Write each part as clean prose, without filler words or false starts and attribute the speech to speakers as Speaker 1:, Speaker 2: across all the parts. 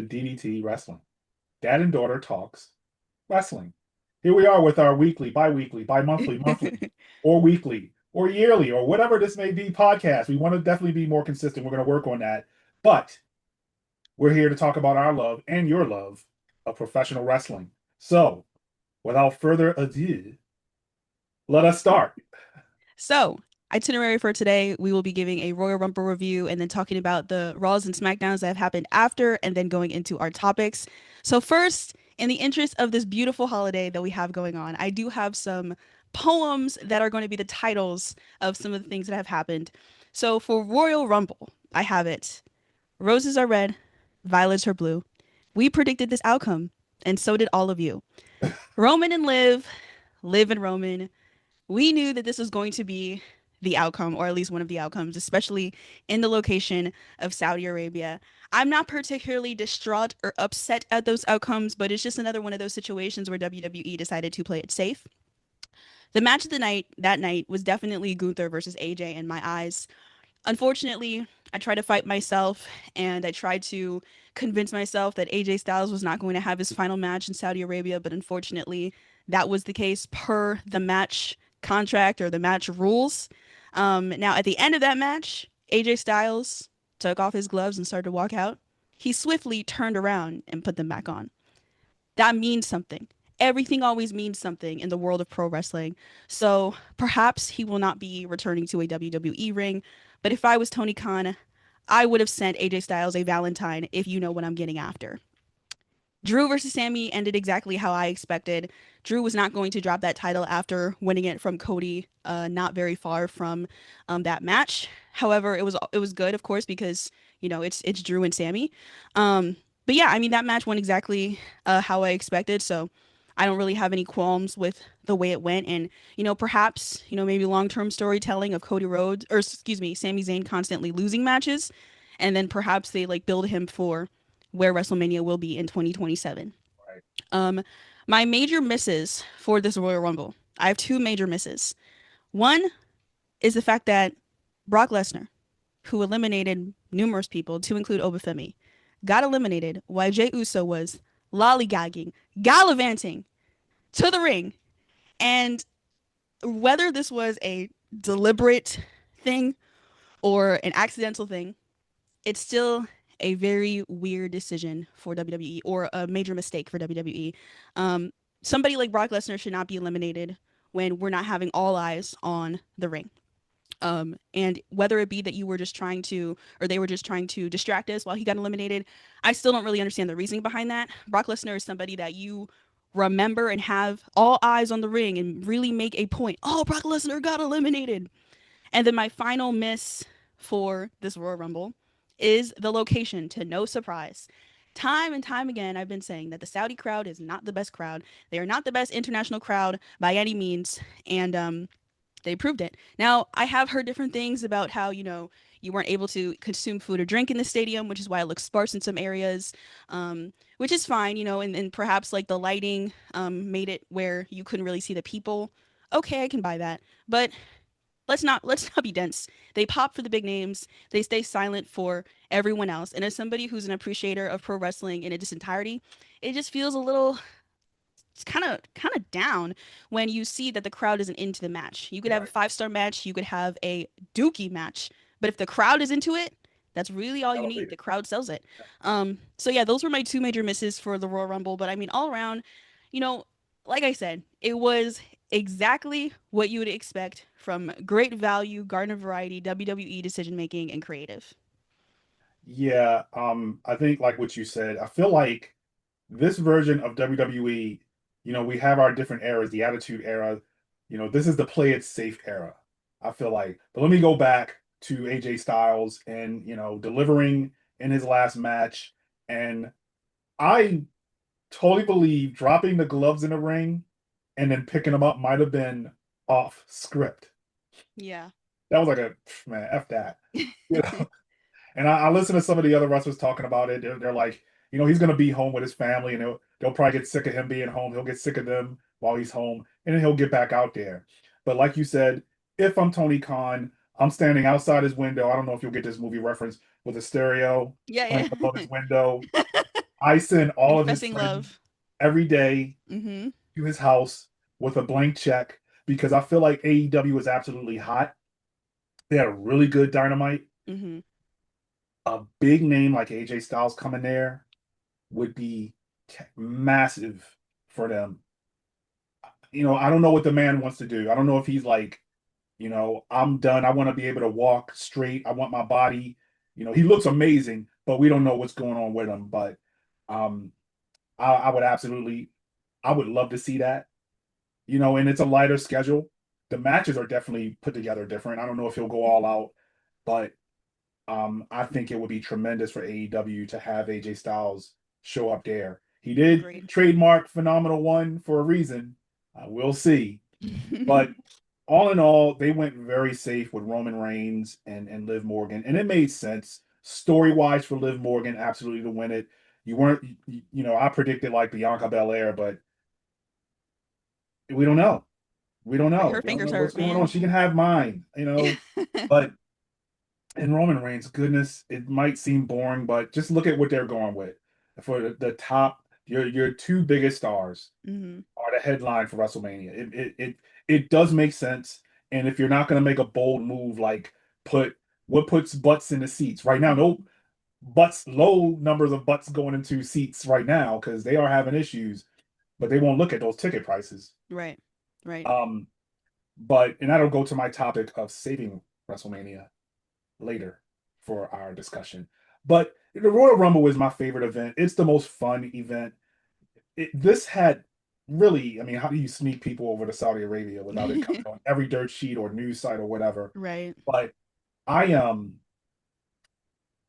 Speaker 1: DDT Wrestling. Dad and daughter talks wrestling. Here we are with our weekly, bi-weekly, bi-monthly, monthly, or weekly, or yearly, or whatever this may be podcast. We want to definitely be more consistent. We're going to work on that. But we're here to talk about our love and your love of professional wrestling. So, without further ado, let us start.
Speaker 2: So, itinerary for today, we will be giving a Royal Rumble review and then talking about the Raws and SmackDowns that have happened after, and then going into our topics. So, first, in the interest of this beautiful holiday that we have going on, I do have some poems that are going to be the titles of some of the things that have happened. So, for Royal Rumble, I have it: Roses are red, violets are blue. We predicted this outcome, and so did all of you. Roman and Liv, Liv and Roman, we knew that this was going to be the outcome, or at least one of the outcomes, especially in the location of Saudi Arabia. I'm not particularly distraught or upset at those outcomes, but it's just another one of those situations where WWE decided to play it safe. The match of the night that night was definitely Gunther versus AJ in my eyes. Unfortunately, I tried to fight myself and I tried to convince myself that AJ Styles was not going to have his final match in Saudi Arabia, but unfortunately, that was the case per the match contract or the match rules. Now, at the end of that match, AJ Styles took off his gloves and started to walk out. He swiftly turned around and put them back on. That means something. Everything always means something in the world of pro wrestling. So perhaps he will not be returning to a WWE ring. But if I was Tony Khan, I would have sent AJ Styles a Valentine, if you know what I'm getting after. Drew versus Sammy ended exactly how I expected. Drew was not going to drop that title after winning it from Cody, not very far from that match. However, it was good, of course, because it's Drew and Sammy. But yeah, I mean that match went exactly how I expected. So I don't really have any qualms with the way it went. And perhaps maybe long term storytelling of Cody Rhodes, or excuse me, Sami Zayn constantly losing matches, and then perhaps they like build him for where WrestleMania will be in 2027.
Speaker 1: Right.
Speaker 2: Um, my major misses for this Royal Rumble. I have two major misses. One is the fact that Brock Lesnar, who eliminated numerous people, to include Obafemi, got eliminated while Jey Uso was lollygagging, gallivanting to the ring. And whether this was a deliberate thing or an accidental thing, it's still a very weird decision for WWE, or a major mistake for WWE. Somebody like Brock Lesnar should not be eliminated when we're not having all eyes on the ring. And whether it be that you were just trying to, or they were just trying to distract us while he got eliminated, I still don't really understand the reasoning behind that. Brock Lesnar is somebody that you remember and have all eyes on the ring and really make a point. Oh, Brock Lesnar got eliminated. And then my final miss for this Royal Rumble is the location, to no surprise. Time and time again, I've been saying that the Saudi crowd is not the best crowd. They are not the best international crowd by any means. And they proved it. Now, I have heard different things about how, you weren't able to consume food or drink in the stadium, which is why it looks sparse in some areas, which is fine, and perhaps like the lighting made it where you couldn't really see the people. Okay, I can buy that. But let's not be dense. They pop for the big names. They stay silent for everyone else. And as somebody who's an appreciator of pro wrestling in its entirety, it just feels a little, it's kind of down when you see that the crowd isn't into the match. You could have a
Speaker 1: Right.
Speaker 2: 5-star match, you could have a dookie match, but if the crowd is into it, that's really all you need.
Speaker 1: Elevated.
Speaker 2: The crowd sells it. So yeah, those were my two major misses for the Royal Rumble. But I mean, all around, you know, like I said, it was exactly what you would expect from great value, garden variety, WWE decision making, and creative.
Speaker 1: Yeah, I think like what you said, I feel like this version of WWE, we have our different eras, the Attitude Era, this is the play it safe era. I feel like. But let me go back to AJ Styles and, delivering in his last match. And I totally believe dropping the gloves in the ring and then picking them up might have been off script.
Speaker 2: Yeah.
Speaker 1: That was like a man, F that. You know, and I listen to some of the other wrestlers talking about it. They're like, he's going to be home with his family, and they'll probably get sick of him being home. He'll get sick of them while he's home, and then he'll get back out there. But like you said, if I'm Tony Khan, I'm standing outside his window. I don't know if you'll get this movie reference with a stereo
Speaker 2: Yeah,
Speaker 1: playing above
Speaker 2: yeah.
Speaker 1: his window. I send all of his
Speaker 2: Confessing
Speaker 1: friends
Speaker 2: love.
Speaker 1: every day
Speaker 2: Mm-hmm.
Speaker 1: to his house with a blank check because I feel like AEW is absolutely hot. They had a really good Dynamite.
Speaker 2: Mm-hmm.
Speaker 1: A big name like AJ Styles coming there would be massive for them. I don't know what the man wants to do. I don't know if he's like, I'm done. I want to be able to walk straight. I want my body. He looks amazing, but we don't know what's going on with him. But um, I would absolutely, I would love to see that. And it's a lighter schedule. The matches are definitely put together different. I don't know if he'll go all out, but I think it would be tremendous for AEW to have AJ Styles show up there. He did
Speaker 2: Agreed.
Speaker 1: trademark Phenomenal One for a reason. We'll see. But all in all, they went very safe with Roman Reigns and Liv Morgan, and it made sense story wise for Liv Morgan absolutely to win it. You weren't, I predicted like Bianca Belair, but we don't know. We don't
Speaker 2: Right,
Speaker 1: know.
Speaker 2: her
Speaker 1: We don't
Speaker 2: fingers
Speaker 1: know what's
Speaker 2: hurt,
Speaker 1: going on.
Speaker 2: man.
Speaker 1: She can have mine. But and Roman Reigns, goodness, it might seem boring, but just look at what they're going with. For the top, your two biggest stars
Speaker 2: Mm-hmm.
Speaker 1: are the headline for WrestleMania. It does make sense. And if you're not going to make a bold move like put what puts butts in the seats right now, no butts, low numbers of butts going into seats right now because they are having issues, but they won't look at those ticket prices.
Speaker 2: Right. Right.
Speaker 1: Um, and that'll go to my topic of saving WrestleMania later for our discussion. But the Royal Rumble is my favorite event. It's the most fun event. This had really, I mean, how do you sneak people over to Saudi Arabia without it coming on every dirt sheet or news site or whatever?
Speaker 2: Right.
Speaker 1: But I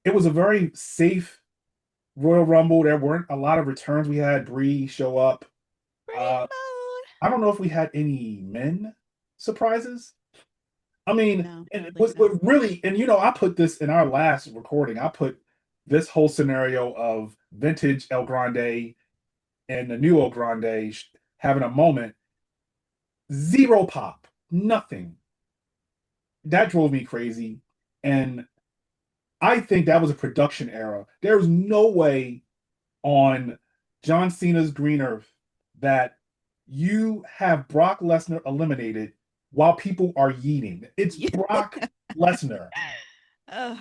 Speaker 1: it was a very safe Royal Rumble. There weren't a lot of returns. We had Bree show up.
Speaker 2: Brave
Speaker 1: Uh,
Speaker 2: mode.
Speaker 1: I don't know if we had any men surprises. I mean,
Speaker 2: No, I
Speaker 1: and
Speaker 2: don't
Speaker 1: it
Speaker 2: think
Speaker 1: was
Speaker 2: so.
Speaker 1: really, and I put this in our last recording. I put this whole scenario of vintage El Grande and the new El Grande having a moment, zero pop, nothing. That drove me crazy. And I think that was a production error. There's no way on John Cena's Green Earth that you have Brock Lesnar eliminated while people are yeeting. It's
Speaker 2: Yeah.
Speaker 1: Brock Lesnar.
Speaker 2: Oh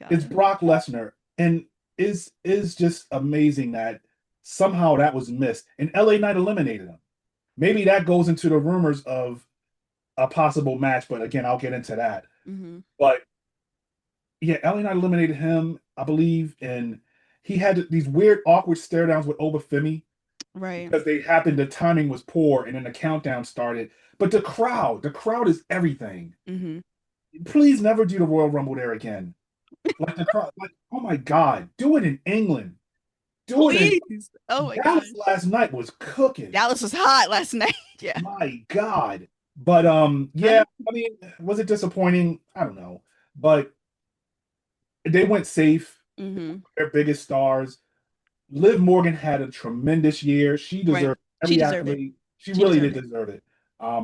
Speaker 1: It's
Speaker 2: God.
Speaker 1: Brock Lesnar, and is just amazing that somehow that was missed. And LA Knight eliminated him. Maybe that goes into the rumors of a possible match, but again, I'll get into that.
Speaker 2: Mm-hmm.
Speaker 1: But yeah, LA Knight eliminated him, I believe, and he had these weird, awkward stare downs with Obafemi
Speaker 2: Right.
Speaker 1: because they happened. The timing was poor, and then the countdown started. But the crowd is everything.
Speaker 2: Mm-hmm.
Speaker 1: Please never do the Royal Rumble there again. Like the crowd, like oh my God, do it in England. Do it in
Speaker 2: Please. Oh my
Speaker 1: Dallas
Speaker 2: gosh.
Speaker 1: last night was cooking.
Speaker 2: Dallas was hot last night. Yeah.
Speaker 1: My God. But yeah, I mean, was it disappointing? I don't know. But they went safe.
Speaker 2: Mm-hmm.
Speaker 1: Their biggest stars. Liv Morgan had a tremendous year. She
Speaker 2: Right.
Speaker 1: deserved
Speaker 2: She
Speaker 1: every
Speaker 2: deserved it.
Speaker 1: accolade. She
Speaker 2: She
Speaker 1: really
Speaker 2: deserved
Speaker 1: did
Speaker 2: it.
Speaker 1: deserve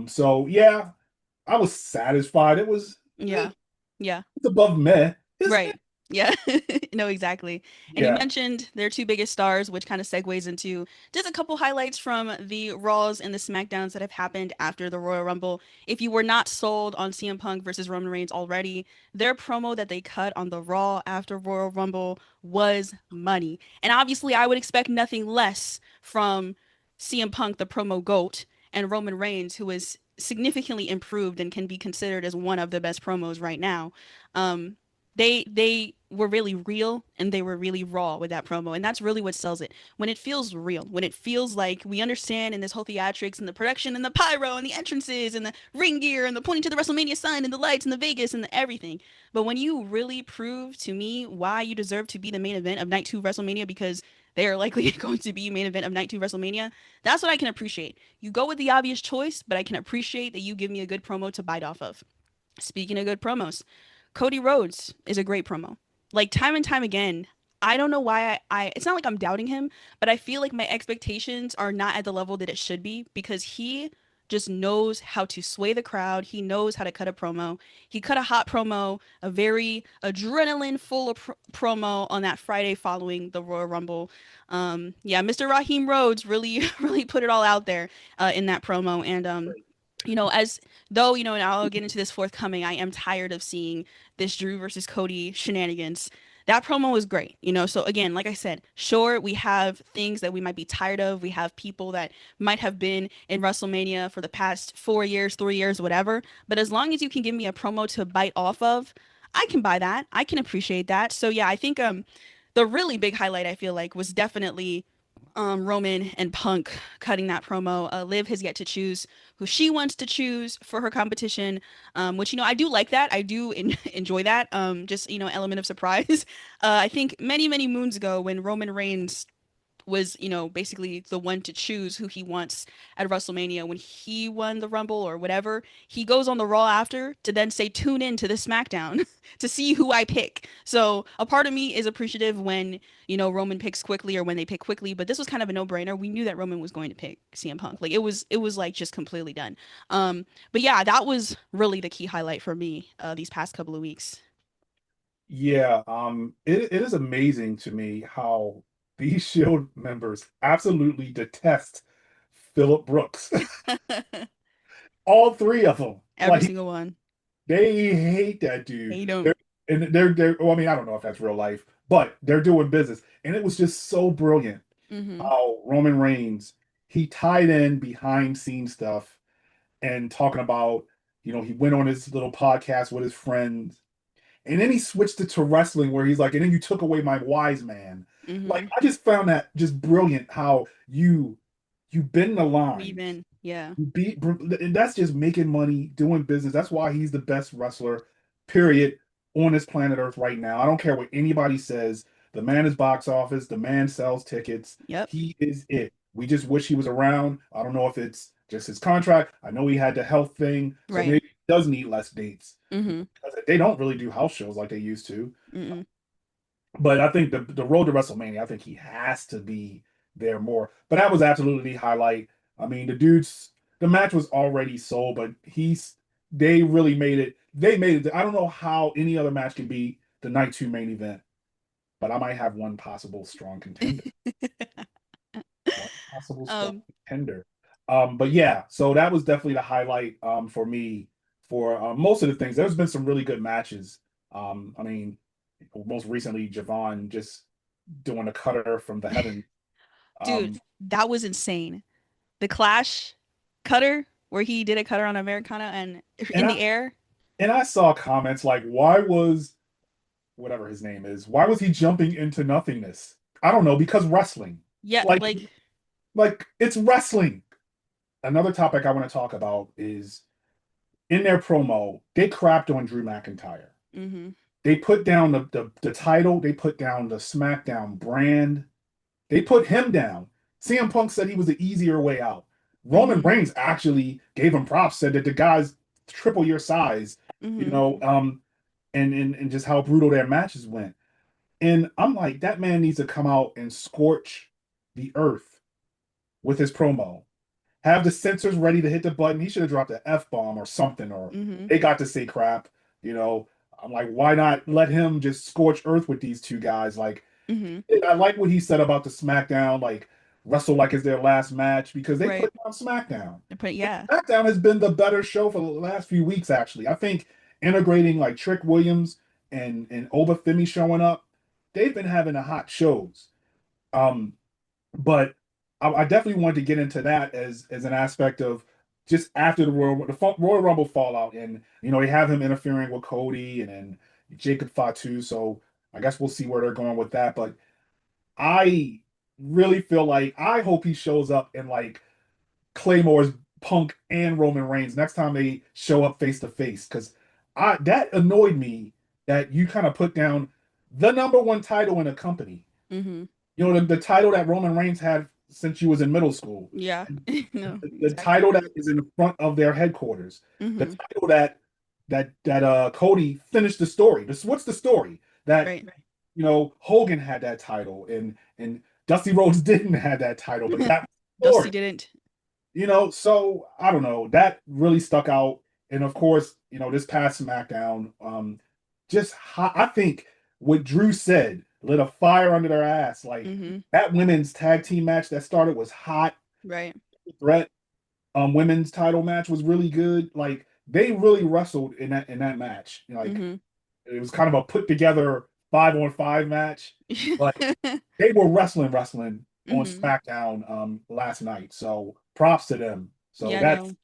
Speaker 1: it. So yeah, I was satisfied. It was
Speaker 2: Yeah. Yeah.
Speaker 1: it's above meh. Isn't it?
Speaker 2: Right. Yeah. No, exactly. And you
Speaker 1: Yeah.
Speaker 2: mentioned their two biggest stars, which kind of segues into just a couple highlights from the Raws and the SmackDowns that have happened after the Royal Rumble. If you were not sold on CM Punk versus Roman Reigns already, their promo that they cut on the Raw after Royal Rumble was money. And obviously, I would expect nothing less from CM Punk, the promo GOAT, and Roman Reigns, who is significantly improved and can be considered as one of the best promos right now. Um, they were really real and they were really raw with that promo, and that's really what sells it. When it feels real, when it feels like we understand in this whole theatrics and the production and the pyro and the entrances and the ring gear and the pointing to the WrestleMania sign and the lights and the Vegas and the everything. But when you really prove to me why you deserve to be the main event of night 2 WrestleMania, because they are likely going to be main event of night 2 WrestleMania, that's what I can appreciate. You go with the obvious choice, but I can appreciate that you give me a good promo to bite off of. Speaking of good promos, Cody Rhodes is a great promo. Like time and time again, I don't know why it's not like I'm doubting him, but I feel like my expectations are not at the level that it should be because he just knows how to sway the crowd. He knows how to cut a promo. He cut a hot promo, a very adrenaline full of promo on that Friday following the Royal Rumble. Yeah, Mr. Raheem Rhodes really, really put it all out there in that promo. And as though, and I'll get into this forthcoming, I am tired of seeing this Drew versus Cody shenanigans. That promo was great. So again, like I said, sure, we have things that we might be tired of. We have people that might have been in WrestleMania for the past 4 years, 3 years, whatever. But as long as you can give me a promo to bite off of, I can buy that. I can appreciate that. So yeah, I think the really big highlight I feel like was definitely Roman and Punk cutting that promo. Liv has yet to choose who she wants to choose for her competition, which I do like that. I do enjoy that. Just element of surprise. I think many many moons ago when Roman Reigns was, basically the one to choose who he wants at WrestleMania when he won the Rumble or whatever. He goes on the Raw after to then say, tune in to the SmackDown to see who I pick. So a part of me is appreciative when, Roman picks quickly or when they pick quickly, but this was kind of a no-brainer. We knew that Roman was going to pick CM Punk. Like it was like just completely done. But yeah, that was really the key highlight for me these past couple of weeks.
Speaker 1: Yeah, it is amazing to me how these Shield members absolutely detest Phillip Brooks. All three of them.
Speaker 2: Every
Speaker 1: Like
Speaker 2: single one.
Speaker 1: they hate that dude.
Speaker 2: Hate him.
Speaker 1: They're well, I mean, I don't know if that's real life, but they're doing business. And it was just so brilliant
Speaker 2: Mm-hmm.
Speaker 1: how Roman Reigns, he tied in behind scene stuff and talking about, he went on his little podcast with his friends. And then he switched it to wrestling where he's like, and then you took away my wise man. Like
Speaker 2: Mm-hmm.
Speaker 1: I just found that just brilliant how you bend the
Speaker 2: We've
Speaker 1: lines.
Speaker 2: been, yeah.
Speaker 1: And that's just making money, doing business. That's why he's the best wrestler, period, on this planet Earth right now. I don't care what anybody says. The man is box office. The man sells tickets.
Speaker 2: Yep.
Speaker 1: He is it. We just wish he was around. I don't know if it's just his contract. I know he had the health thing, so
Speaker 2: Right.
Speaker 1: maybe he does need less dates
Speaker 2: Mm-hmm.
Speaker 1: because they don't really do house shows like they used to.
Speaker 2: Mm-mm.
Speaker 1: But I think the road to WrestleMania, I think he has to be there more. But that was absolutely the highlight. I mean, the match was already sold, but they really made it. They made it. I don't know how any other match can be the night two main event, but I might have one possible strong contender. One possible strong
Speaker 2: Um,
Speaker 1: contender. But yeah, so that was definitely the highlight for me for most of the things. There's been some really good matches. I mean, most recently Javon just doing a cutter from the heaven.
Speaker 2: dude,
Speaker 1: Um,
Speaker 2: that was insane. The Clash cutter, where he did a cutter on Americana and
Speaker 1: and
Speaker 2: in
Speaker 1: I
Speaker 2: the air.
Speaker 1: and I saw comments like, why was whatever his name is, why was he jumping into nothingness? I don't know, because wrestling.
Speaker 2: Yeah,
Speaker 1: Like
Speaker 2: like,
Speaker 1: like it's wrestling. Another topic I want to talk about is in their promo, they crapped on Drew McIntyre.
Speaker 2: mm-hmm,
Speaker 1: They put down the title, they put down the SmackDown brand, they put him down. CM Punk said he was the easier way out. Roman
Speaker 2: mm-hmm,
Speaker 1: Reigns actually gave him props, said that the guy's triple your size, you
Speaker 2: mm-hmm,
Speaker 1: know, and just how brutal their matches went. And I'm like, that man needs to come out and scorch the earth with his promo. Have the sensors ready to hit the button. He should have dropped an F bomb or something, or
Speaker 2: mm-hmm,
Speaker 1: they got to say crap. You know, I'm like, why not let him just scorch earth with these two guys? Like,
Speaker 2: mm-hmm.
Speaker 1: I like what he said about the SmackDown, like wrestle like it's their last match because they
Speaker 2: Right.
Speaker 1: put down SmackDown.
Speaker 2: But yeah.
Speaker 1: SmackDown has been the better show for the last few weeks, actually. I think integrating like Trick Williams and Obafemi showing up, they've been having a hot shows. Um, but I definitely wanted to get into that as an aspect of just after Royal Rumble fallout, and they have him interfering with Cody and then Jacob Fatu. So I guess we'll see where they're going with that. But I really feel like I hope he shows up in like Claymore's Punk and Roman Reigns next time they show up face to face because I that annoyed me that you kind of put down the number one title in a company.
Speaker 2: Mm-hmm.
Speaker 1: The title that Roman Reigns had since you was in middle school.
Speaker 2: Yeah. No,
Speaker 1: The
Speaker 2: exactly.
Speaker 1: title that is in the front of their headquarters. The
Speaker 2: Mm-hmm.
Speaker 1: title that Cody finished the story. What's the story? That
Speaker 2: Right.
Speaker 1: Hogan had that title and Dusty Rhodes didn't have that title, but that was the
Speaker 2: Dusty
Speaker 1: story.
Speaker 2: didn't.
Speaker 1: So I don't know. That really stuck out. And of course, this past SmackDown, just hot, I think what Drew said lit a fire under their ass. Like
Speaker 2: Mm-hmm.
Speaker 1: that women's tag team match that started was hot.
Speaker 2: Right.
Speaker 1: Threat women's title match was really good. Like they really wrestled in that match. Like
Speaker 2: Mm-hmm.
Speaker 1: it was kind of a put together 5-on-5 match, but they were wrestling on
Speaker 2: Mm-hmm.
Speaker 1: SmackDown last night. So props to them. So
Speaker 2: Yeah,
Speaker 1: that's
Speaker 2: no.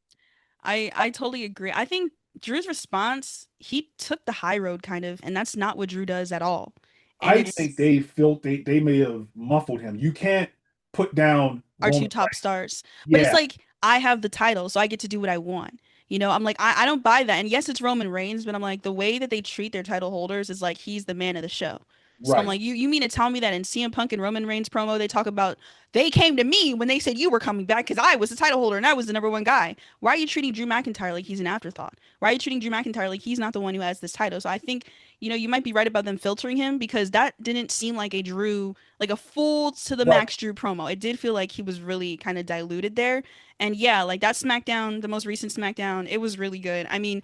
Speaker 2: I totally agree. I think Drew's response, he took the high road kind of, and that's not what Drew does at all. And
Speaker 1: I
Speaker 2: it's
Speaker 1: think they may have muffled him. You can't put down
Speaker 2: our two
Speaker 1: Roman
Speaker 2: top
Speaker 1: Reigns.
Speaker 2: stars. But it's
Speaker 1: Yeah,
Speaker 2: like I have the title, so I get to do what I want. I'm like, I don't buy that. And yes, it's Roman Reigns, but I'm like, the way that they treat their title holders is like he's the man of the show. So I'm
Speaker 1: right.
Speaker 2: like, you mean to tell me that in CM Punk and Roman Reigns promo, they talk about they came to me when they said you were coming back because I was the title holder and I was the number one guy. Why are you treating Drew McIntyre like he's an afterthought? Why are you treating Drew McIntyre like he's not the one who has this title? So I think, you might be right about them filtering him because that didn't seem like a Drew like a full to the
Speaker 1: Right.
Speaker 2: max Drew promo. It did feel like he was really kind of diluted there. And yeah, like that SmackDown, the most recent SmackDown, it was really good. I mean,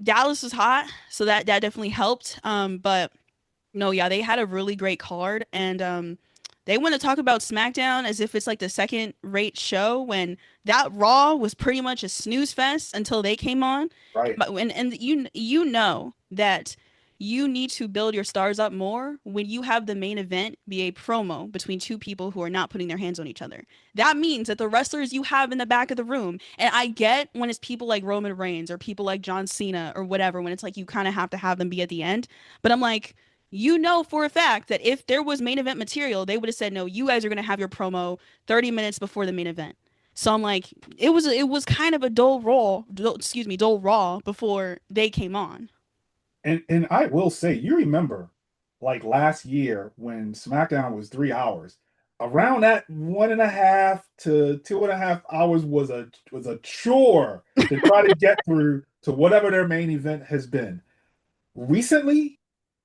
Speaker 2: Dallas was hot, so that definitely helped. But no, yeah, they had a really great card, and they want to talk about SmackDown as if it's like the second rate show when that Raw was pretty much a snooze fest until they came on.
Speaker 1: Right.
Speaker 2: But and you know that you need to build your stars up more when you have the main event be a promo between two people who are not putting their hands on each other. That means that the wrestlers you have in the back of the room, and I get when it's people like Roman Reigns or people like John Cena or whatever, when it's like you kind of have to have them be at the end. But I'm like, for a fact that if there was main event material, they would have said, no, you guys are going to have your promo 30 minutes before the main event. So I'm like, it was kind of a dull raw before they came on.
Speaker 1: And I will say, you remember like last year when SmackDown was 3 hours, around that 1.5 to 2.5 hours was a chore to try to get through to whatever their main event has been. Recently,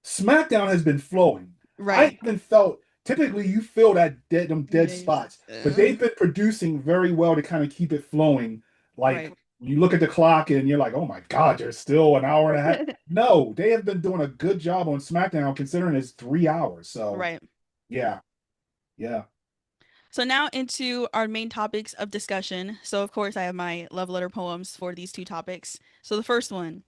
Speaker 1: SmackDown has been flowing. I
Speaker 2: Right.
Speaker 1: haven't felt typically you feel them dead spots, but they've been producing very well to kind of keep it flowing. Like
Speaker 2: Right.
Speaker 1: you look at the clock and you're like, oh my God, there's still an hour and a half. No, they have been doing a good job on SmackDown considering it's 3 hours. So
Speaker 2: Right.
Speaker 1: yeah, yeah,
Speaker 2: So now into our main topics of discussion. So of course I have my love letter poems for these two topics. So the first one,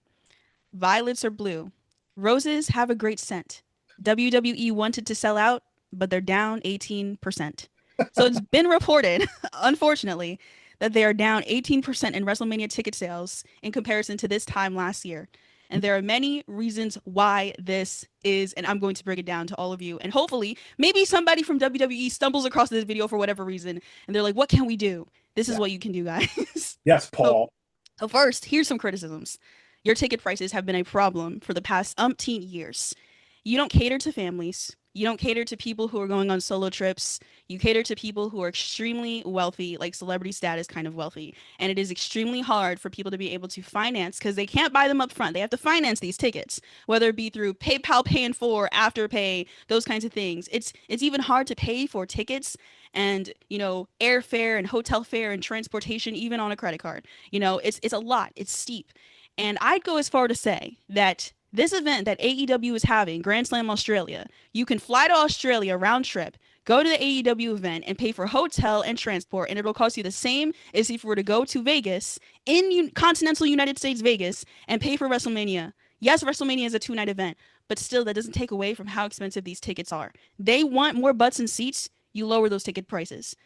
Speaker 2: violets are blue. Roses have a great scent. WWE wanted to sell out, but they're down 18%. So it's been reported, unfortunately, that they are down 18% in WrestleMania ticket sales in comparison to this time last year. And there are many reasons why this is, and I'm going to break it down to all of you. And hopefully, maybe somebody from WWE stumbles across this video for whatever reason, and they're like, what can we do? This is
Speaker 1: yeah.
Speaker 2: what you can do, guys.
Speaker 1: Yes,
Speaker 2: so,
Speaker 1: Paul.
Speaker 2: so first, here's some criticisms. Your ticket prices have been a problem for the past umpteen years. You don't cater to families. You don't cater to people who are going on solo trips. You cater to people who are extremely wealthy, like celebrity status kind of wealthy. And it is extremely hard for people to be able to finance because they can't buy them up front. They have to finance these tickets, whether it be through PayPal paying for, afterpay, those kinds of things. It's even hard to pay for tickets and, airfare and hotel fare and transportation even on a credit card. It's a lot. It's steep. And I'd go as far to say that this event that AEW is having, Grand Slam Australia, you can fly to Australia round trip, go to the AEW event, and pay for hotel and transport, and it'll cost you the same as if you were to go to Vegas, in continental United States, Vegas, and pay for WrestleMania. Yes, WrestleMania is a two-night event, but still, that doesn't take away from how expensive these tickets are. They want more butts and seats, you lower those ticket prices.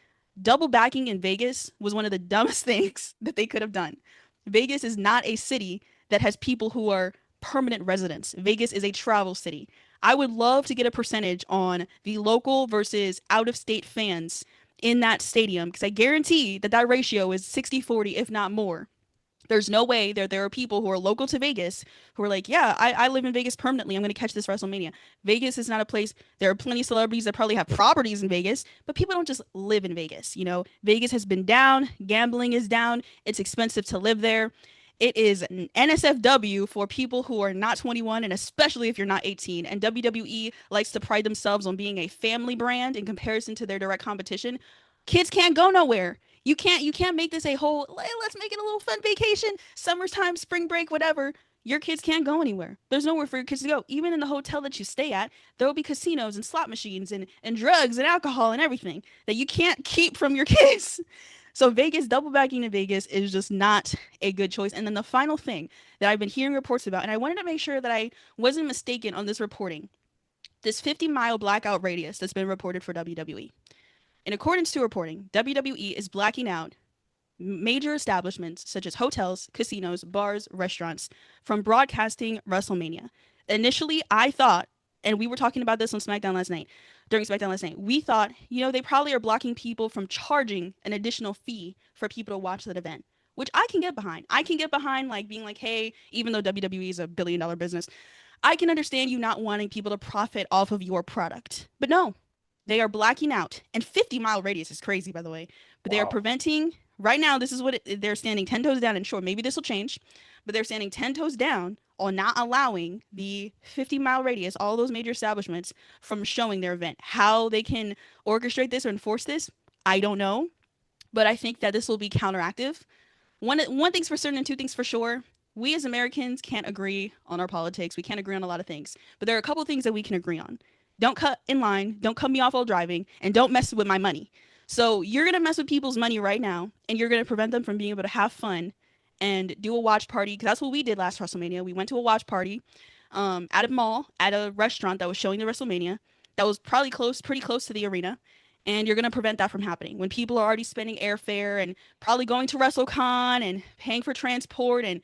Speaker 2: Double backing in Vegas was one of the dumbest things that they could have done. Vegas is not a city that has people who are permanent residents. Vegas is a travel city. I would love to get a percentage on the local versus out of state fans in that stadium because I guarantee that that ratio is 60-40, if not more. There's no way there are people who are local to Vegas who are like, yeah, I live in Vegas permanently. I'm going to catch this WrestleMania. Vegas is not a place. There are plenty of celebrities that probably have properties in Vegas, but people don't just live in Vegas. Vegas has been down. Gambling is down. It's expensive to live there. It is an NSFW for people who are not 21 and especially if you're not 18. And WWE likes to pride themselves on being a family brand in comparison to their direct competition. Kids can't go nowhere. You can't make this a whole let's make it a little fun vacation, summertime, spring break, whatever. Your kids can't go anywhere. There's nowhere for your kids to go. Even in the hotel that you stay at, there will be casinos and slot machines and drugs and alcohol and everything that you can't keep from your kids. So Vegas, double backing to Vegas is just not a good choice. And then the final thing that I've been hearing reports about, and I wanted to make sure that I wasn't mistaken on this reporting, this 50-mile blackout radius that's been reported for WWE. In accordance to reporting, WWE is blacking out major establishments such as hotels, casinos, bars, restaurants from broadcasting WrestleMania. Initially, I thought, and we were talking about this on SmackDown last night, during SmackDown last night, we thought, they probably are blocking people from charging an additional fee for people to watch that event, which I can get behind. I can get behind like being like, hey, even though WWE is a billion-dollar business, I can understand you not wanting people to profit off of your product. But no, they are blacking out. And 50-mile radius is crazy, by the way. But they are
Speaker 1: Wow.
Speaker 2: preventing, right now, this is what they're standing 10 toes down. And sure, maybe this will change, but they're standing 10 toes down on not allowing the 50-mile radius, all those major establishments, from showing their event. How they can orchestrate this or enforce this, I don't know. But I think that this will be counteractive. One thing's for certain and two things for sure. We as Americans can't agree on our politics. We can't agree on a lot of things. But there are a couple of things that we can agree on. Don't cut in line, don't cut me off while driving, and don't mess with my money. So you're going to mess with people's money right now, and you're going to prevent them from being able to have fun and do a watch party. Because that's what we did last WrestleMania. We went to a watch party at a mall, at a restaurant that was showing the WrestleMania that was probably pretty close to the arena. And you're going to prevent that from happening when people are already spending airfare and probably going to WrestleCon and paying for transport, and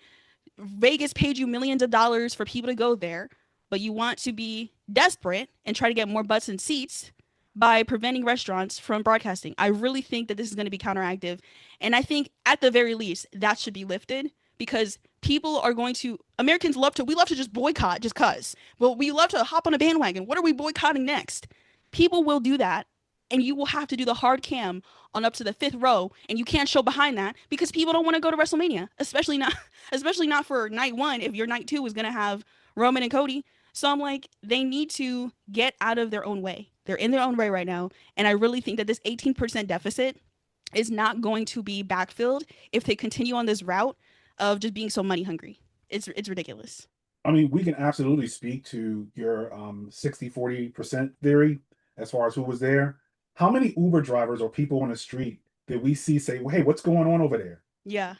Speaker 2: Vegas paid you millions of dollars for people to go there, but you want to be desperate and try to get more butts and seats by preventing restaurants from broadcasting. I really think that this is going to be counteractive. And I think at the very least, that should be lifted because people are going to, Americans we love to just boycott just cuz. Well, we love to hop on a bandwagon. What are we boycotting next? People will do that, and you will have to do the hard cam on up to the fifth row, and you can't show behind that because people don't want to go to WrestleMania, especially not for night one if your night two is going to have Roman and Cody. So I'm like, they need to get out of their own way. They're in their own way right now, and I really think that this 18% deficit is not going to be backfilled if they continue on this route of just being so money hungry. It's ridiculous.
Speaker 1: I mean, we can absolutely speak to your 60-40% theory as far as who was there. How many Uber drivers or people on the street did we see say, well, hey, what's going on over there?
Speaker 2: Yeah.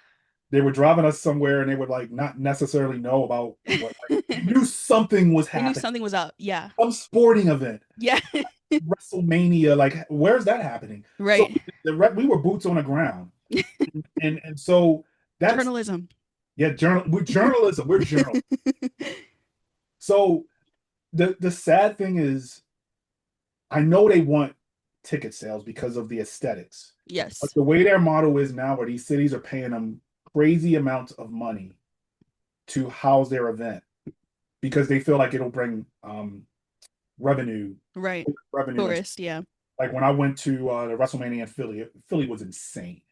Speaker 1: They were driving us somewhere and they would like not necessarily know about what, like, we knew something was
Speaker 2: We knew
Speaker 1: happening.
Speaker 2: something was up. Yeah.
Speaker 1: Some sporting event,
Speaker 2: Yeah.
Speaker 1: WrestleMania, like where's that happening? So
Speaker 2: Right.
Speaker 1: we were boots on the ground. And so that's
Speaker 2: Journalism.
Speaker 1: yeah, we're journalism, we're journal. So the sad thing is I know they want ticket sales because of the aesthetics. But
Speaker 2: Yes.
Speaker 1: the way their model is now, where these cities are paying them crazy amounts of money to house their event because they feel like it'll bring revenue,
Speaker 2: Right.
Speaker 1: revenue.
Speaker 2: Tourist. Yeah.
Speaker 1: Like when I went to the WrestleMania in Philly, Philly was insane.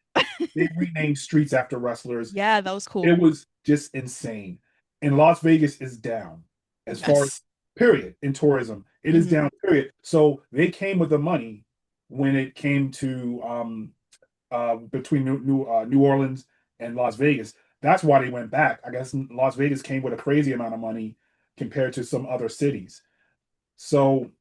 Speaker 1: They renamed streets after wrestlers.
Speaker 2: Yeah. That was cool.
Speaker 1: It was just insane. And Las Vegas is down as far as
Speaker 2: Yes.
Speaker 1: period in tourism. It is
Speaker 2: Hmm.
Speaker 1: down, period. So they came with the money when it came to between New Orleans and Las Vegas. That's why they went back. I guess Las Vegas came with a crazy amount of money compared to some other cities. So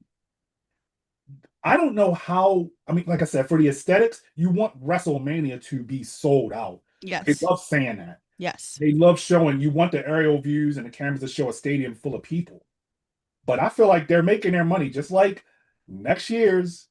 Speaker 1: I don't know how. I mean, like I said, for the aesthetics, you want WrestleMania to be sold out. They
Speaker 2: Yes.
Speaker 1: love saying that.
Speaker 2: Yes.
Speaker 1: They love showing. You want the aerial views and the cameras to show a stadium full of people. But I feel like they're making their money just like next year's.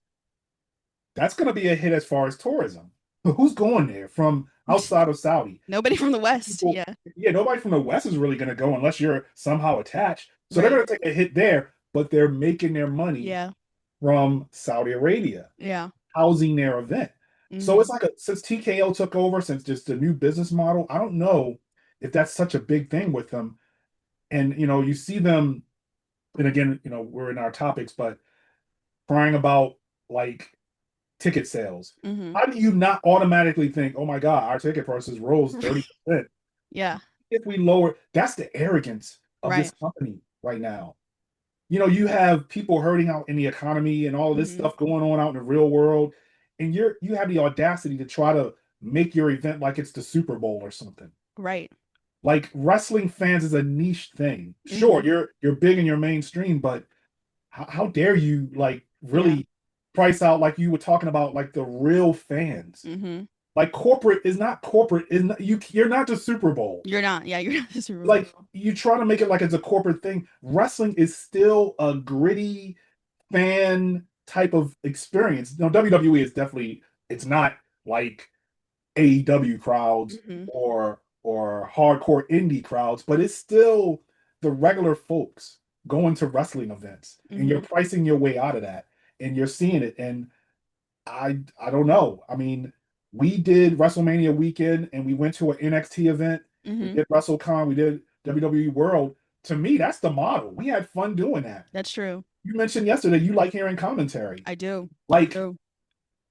Speaker 1: That's going to be a hit as far as tourism. But who's going there from outside of Saudi?
Speaker 2: Nobody from the West.
Speaker 1: People,
Speaker 2: Yeah.
Speaker 1: yeah, nobody from the West is really going to go unless you're somehow attached. So they're
Speaker 2: Right.
Speaker 1: going to take a hit there, but they're making their money
Speaker 2: Yeah.
Speaker 1: from Saudi Arabia,
Speaker 2: Yeah.
Speaker 1: housing their event. So
Speaker 2: Hmm.
Speaker 1: it's like since TKO took over, since just the new business model, I don't know if that's such a big thing with them. And you see them, and again, we're in our topics, but crying about like ticket sales.
Speaker 2: Hmm.
Speaker 1: How do you not automatically think, oh my God, our ticket prices rose 30%?
Speaker 2: Yeah.
Speaker 1: If we lower, that's the arrogance of this
Speaker 2: Right.
Speaker 1: company right now. You have people hurting out in the economy and all of this
Speaker 2: Hmm.
Speaker 1: stuff going on out in the real world, and you have the audacity to try to make your event like it's the Super Bowl or something.
Speaker 2: Right.
Speaker 1: Like wrestling fans is a niche thing. Sure,
Speaker 2: Mm-hmm.
Speaker 1: you're big and you're mainstream, but how dare you like
Speaker 2: Yeah.
Speaker 1: really price out like you were talking about like the real fans?
Speaker 2: Mm-hmm.
Speaker 1: Like corporate is not corporate. Is not, you're not the Super Bowl.
Speaker 2: You're not. Yeah, you're not the Super
Speaker 1: Like
Speaker 2: Bowl.
Speaker 1: you try to make it like it's a corporate thing. Wrestling is still a gritty fan type of experience. No, WWE is definitely it's not like AEW crowds
Speaker 2: Mm-hmm.
Speaker 1: or hardcore indie crowds, but it's still the regular folks going to wrestling events, and you're
Speaker 2: Mm-hmm.
Speaker 1: pricing your way out of that, and you're seeing it. And I don't know. I mean, we did WrestleMania weekend, and we went to an NXT event. We
Speaker 2: Mm-hmm.
Speaker 1: did WrestleCon. We did WWE World. To me, that's the model. We had fun doing that.
Speaker 2: That's true.
Speaker 1: You mentioned yesterday you like hearing commentary.
Speaker 2: I do. I
Speaker 1: Like,
Speaker 2: do.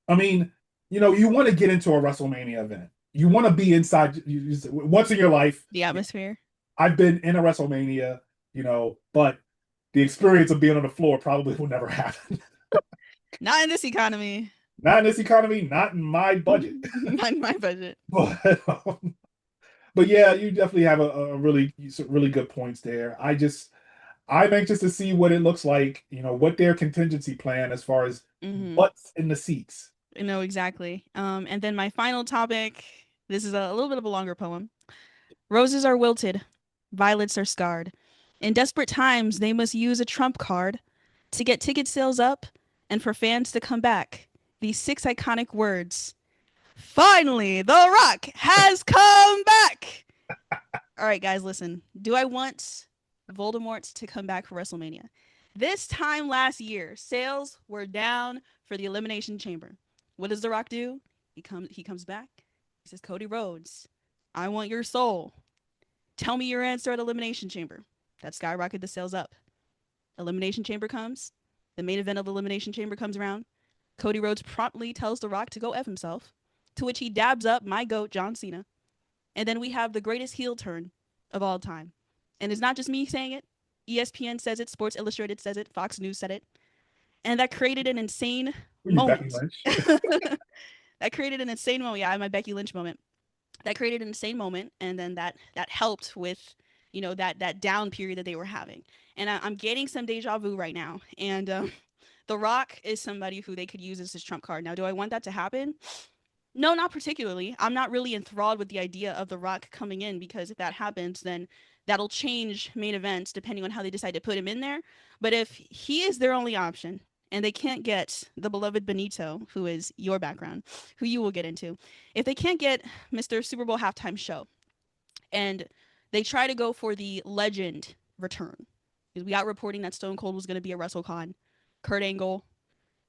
Speaker 1: I mean, you want to get into a WrestleMania event. You want to be inside once in your life.
Speaker 2: The atmosphere.
Speaker 1: I've been in a WrestleMania, but the experience of being on the floor probably will never happen.
Speaker 2: Not in this economy.
Speaker 1: Not in this economy, not in my budget.
Speaker 2: Not in my budget.
Speaker 1: But but yeah, you definitely have a really really good points there. I'm anxious to see what it looks like, what their contingency plan as far as
Speaker 2: Mm-hmm.
Speaker 1: butts in the seats.
Speaker 2: No, exactly. And then my final topic. This is a little bit of a longer poem. Roses are wilted, violets are scarred. In desperate times, they must use a trump card to get ticket sales up and for fans to come back. These six iconic words. Finally, The Rock has come back. All right, guys, listen. Do I want Voldemort to come back for WrestleMania? This time last year, sales were down for the Elimination Chamber. What does The Rock do? He comes back. He says, Cody Rhodes, I want your soul. Tell me your answer at Elimination Chamber. That skyrocketed the sales up. Elimination Chamber comes. The main event of Elimination Chamber comes around. Cody Rhodes promptly tells The Rock to go F himself, to which he dabs up my goat, John Cena. And then we have the greatest heel turn of all time. And it's not just me saying it. ESPN says it, Sports Illustrated says it, Fox News said it. And that created an insane
Speaker 1: Were you Becky
Speaker 2: moment.
Speaker 1: Lynch?
Speaker 2: That created an insane moment. Yeah, I had my Becky Lynch moment. That created an insane moment, and then that helped with that down period that they were having. And I'm getting some deja vu right now. And The Rock is somebody who they could use as his trump card. Now, do I want that to happen? No, not particularly. I'm not really enthralled with the idea of The Rock coming in because if that happens, then that'll change main events depending on how they decide to put him in there. But if he is their only option and they can't get the beloved Benito, who is your background, who you will get into, if they can't get Mr. Super Bowl halftime show and they try to go for the legend return, because we got reporting that Stone Cold was going to be at WrestleCon, Kurt Angle,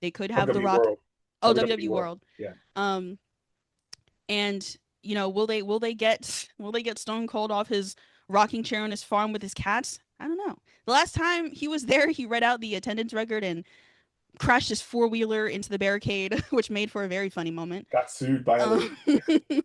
Speaker 2: they could have The
Speaker 1: WWE
Speaker 2: Rock.
Speaker 1: World.
Speaker 2: Oh,
Speaker 1: WWE
Speaker 2: WWE
Speaker 1: World.
Speaker 2: World.
Speaker 1: Yeah.
Speaker 2: Um, and will they get Stone Cold off his rocking chair on his farm with his cats? I don't know. The last time he was there, he read out the attendance record and crashed his four wheeler into the barricade, which made for a very funny moment.
Speaker 1: Got sued by a lady.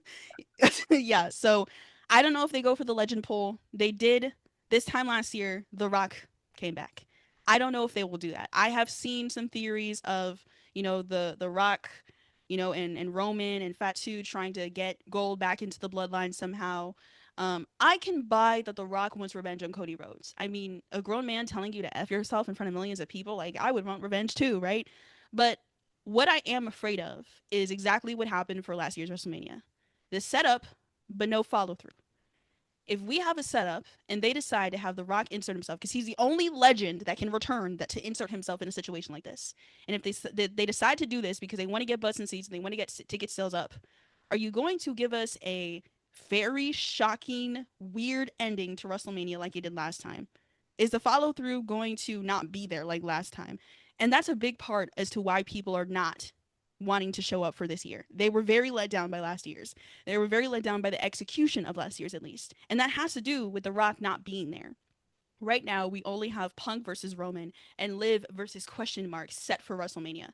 Speaker 2: Yeah, so I don't know if they go for the legend poll. They did this time last year. The Rock came back. I don't know if they will do that. I have seen some theories of the Rock, and Roman and Fatu trying to get gold back into the bloodline somehow. I can buy that The Rock wants revenge on Cody Rhodes. I mean, a grown man telling you to F yourself in front of millions of people, like, I would want revenge too, right? But what I am afraid of is exactly what happened for last year's WrestleMania. The setup, but no follow through. If we have a setup and they decide to have The Rock insert himself, because he's the only legend that can return that to insert himself in a situation like this, and if they decide to do this because they want to get butts and seats and they want to get ticket sales up, are you going to give us a very shocking, weird ending to WrestleMania like you did last time? Is the follow through going to not be there like last time? And that's a big part as to why people are not wanting to show up for this year. They were very let down by last year's. They were very let down by the execution of last year's, at least. And that has to do with The Rock not being there. Right now, we only have Punk versus Roman and Liv versus question mark set for WrestleMania.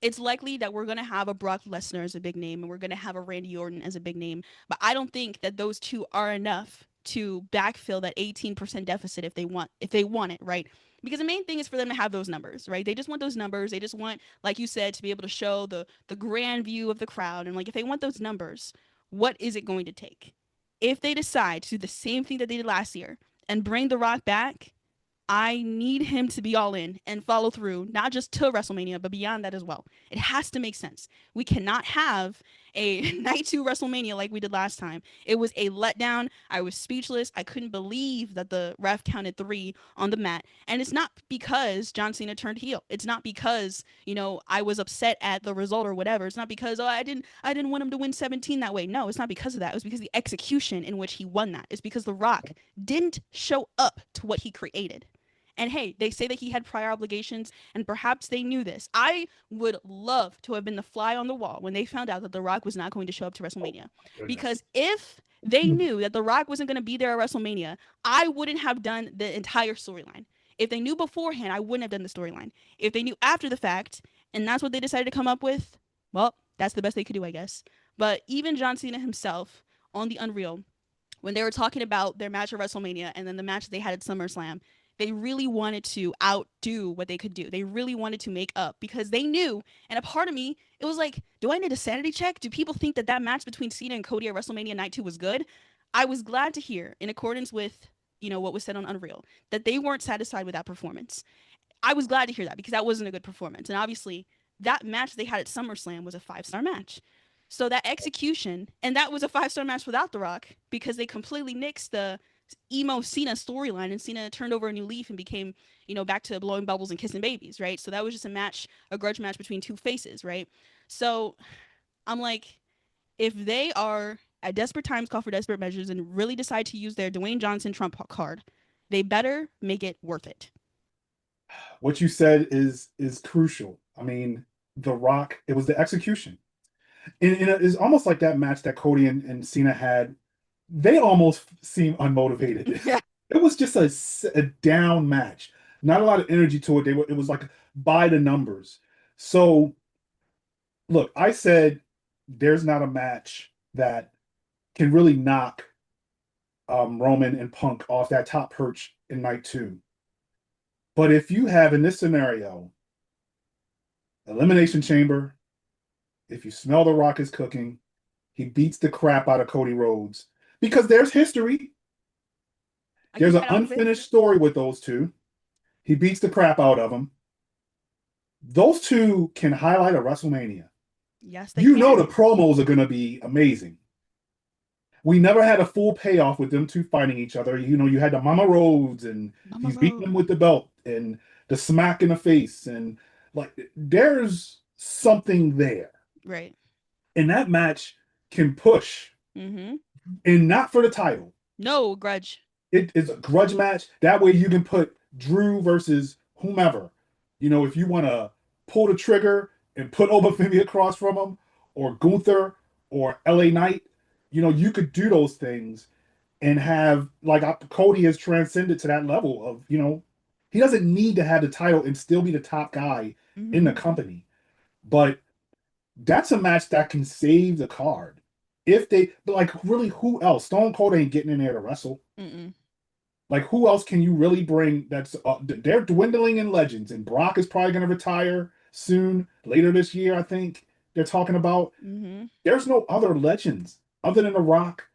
Speaker 2: It's likely that we're going to have a Brock Lesnar as a big name and we're going to have a Randy Orton as a big name. But I don't think that those two are enough to backfill that 18% deficit if they want it, right? because the main thing is for them to have those numbers, right? They just want those numbers. They just want, like you said, to be able to show the grand view of the crowd. And like if they want those numbers, what is it going to take? If they decide to do the same thing that they did last year and bring The Rock back, I need him to be all in and follow through, not just to WrestleMania, but beyond that as well. It has to make sense. We cannot have a night two WrestleMania like we did last time. It was a letdown. I was speechless. I couldn't believe that the ref counted three on the mat. And it's not because John Cena turned heel. It's not because, I was upset at the result or whatever. It's not because, I didn't want him to win 17 that way. No, it's not because of that. It was because the execution in which he won that. It's because The Rock didn't show up to what he created. And hey, they say that he had prior obligations, and perhaps they knew this. I would love to have been the fly on the wall when they found out that The Rock was not going to show up to
Speaker 1: Oh
Speaker 2: WrestleMania.
Speaker 1: my goodness.
Speaker 2: Because if they knew that The Rock wasn't going to be there at WrestleMania, I wouldn't have done the entire storyline. If they knew beforehand, I wouldn't have done the storyline. If they knew after the fact, and that's what they decided to come up with, well, that's the best they could do, I guess. But even John Cena himself on the Unreal, when they were talking about their match at WrestleMania and then the match they had at SummerSlam, they really wanted to outdo what they could do. They really wanted to make up because they knew. And a part of me, it was like, do I need a sanity check? Do people think that that match between Cena and Cody at WrestleMania Night 2 was good? I was glad to hear, in accordance with what was said on Unreal, that they weren't satisfied with that performance. I was glad to hear that because that wasn't a good performance. And obviously, that match they had at SummerSlam was a 5-star match. So that execution, and that was a 5-star match without The Rock because they completely nixed the emo Cena storyline, and Cena turned over a new leaf and became, back to blowing bubbles and kissing babies, right? So that was just a match, a grudge match between two faces, right? So I'm like, if they are at desperate times call for desperate measures and really decide to use their Dwayne Johnson Trump card, they better make it worth it.
Speaker 1: What you said is crucial. I mean, The Rock, it was the execution. And it's almost like that match that Cody and Cena had. They almost seemed unmotivated.
Speaker 2: Yeah.
Speaker 1: It was just a down match. Not a lot of energy to it. It was like by the numbers. So look, I said there's not a match that can really knock Roman and Punk off that top perch in night two. But if you have in this scenario, Elimination Chamber, if you smell The Rock is cooking, he beats the crap out of Cody Rhodes because there's history.
Speaker 2: I
Speaker 1: There's
Speaker 2: can
Speaker 1: an
Speaker 2: get off of it.
Speaker 1: unfinished story with those two. He beats the crap out of them. Those two can highlight a WrestleMania.
Speaker 2: Yes, they
Speaker 1: You know the
Speaker 2: can.
Speaker 1: promos are going to be amazing. We never had a full payoff with them two fighting each other. You had the Mama Rhodes and
Speaker 2: Mama
Speaker 1: he's beating them
Speaker 2: Rose.
Speaker 1: with the belt and the smack in the face and like there's something there.
Speaker 2: Right.
Speaker 1: And that match can push
Speaker 2: Mm-hmm.
Speaker 1: and not for the title.
Speaker 2: No grudge.
Speaker 1: It is a grudge match. That way you can put Drew versus whomever. If you want to pull the trigger and put Obafemi across from him, or Gunther, or LA Knight, you could do those things and have like Cody has transcended to that level of, he doesn't need to have the title and still be the top guy in
Speaker 2: Mm-hmm.
Speaker 1: the company. But that's a match that can save the card. If they, but like, really, who else? Stone Cold ain't getting in there to wrestle.
Speaker 2: Mm-mm.
Speaker 1: Like, who else can you really bring that's they're dwindling in legends, and Brock is probably going to retire soon, later this year, I think they're talking about.
Speaker 2: Mm-hmm.
Speaker 1: There's no other legends other than The Rock.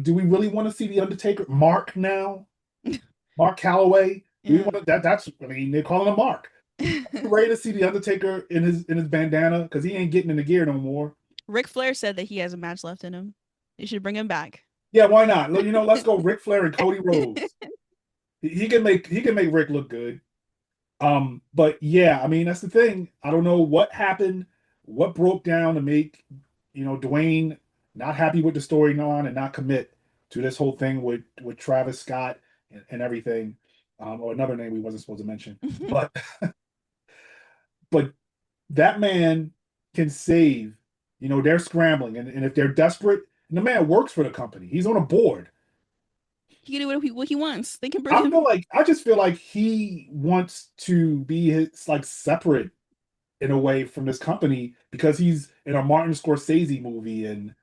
Speaker 1: Do we really want to see The Undertaker? Mark now? Mark Calloway? Do we
Speaker 2: Yeah.
Speaker 1: want to, that's, I mean, they're calling him Mark. Ready to see The Undertaker in his bandana because he ain't getting in the gear no more.
Speaker 2: Ric Flair said that he has a match left in him. They should bring him back.
Speaker 1: Yeah, why not? Let's go Ric Flair and Cody Rhodes. He can make Rick look good. But yeah, I mean that's the thing. I don't know what happened, what broke down to make Dwayne not happy with the storyline and not commit to this whole thing with Travis Scott and everything, or another name we wasn't supposed to mention. But but that man can save. They're scrambling, and if they're desperate, and the man works for the company. He's on a board.
Speaker 2: He can do what he wants. They can bring him.
Speaker 1: I just feel like he wants to be his like separate in a way from this company because he's in a Martin Scorsese movie, and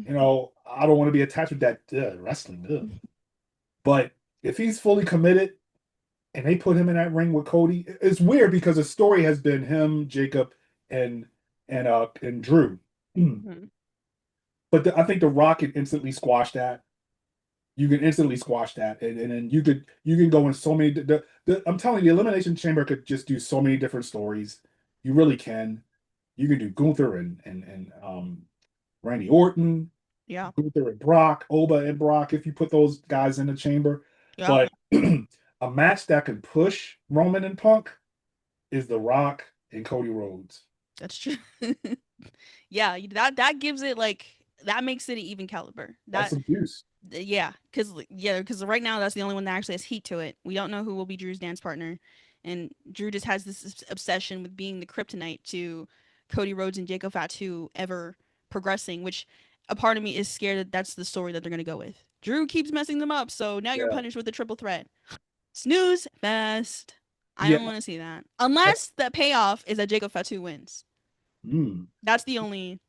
Speaker 1: I don't want to be attached with that wrestling. Ugh. But if he's fully committed, and they put him in that ring with Cody. It's weird because the story has been him, Jacob, and and Drew.
Speaker 2: Mhm.
Speaker 1: But I think The Rock can instantly squash that. You can instantly squash that, and then you can go in so many. I'm telling you, the Elimination Chamber could just do so many different stories. You really can. You can do Gunther and Randy Orton,
Speaker 2: Yeah.
Speaker 1: Gunther and Brock, Oba and Brock, if you put those guys in the chamber.
Speaker 2: Yeah.
Speaker 1: But a match that can push Roman and Punk is The Rock and Cody Rhodes.
Speaker 2: That's true. Yeah, that gives it like that makes it an even caliber.
Speaker 1: That's
Speaker 2: That
Speaker 1: some juice.
Speaker 2: yeah, because right now that's the only one that actually has heat to it. We don't know who will be Drew's dance partner, and Drew just has this obsession with being the kryptonite to Cody Rhodes and Jacob Fatu ever progressing. Which a part of me is scared that that's the story that they're gonna go with. Drew keeps messing them up, so now you're
Speaker 1: Yeah.
Speaker 2: punished with a triple threat. Snooze fest. I
Speaker 1: Yeah.
Speaker 2: don't want to see that
Speaker 1: I,
Speaker 2: unless the payoff is that Jacob Fatu wins.
Speaker 1: mm.
Speaker 2: That's the only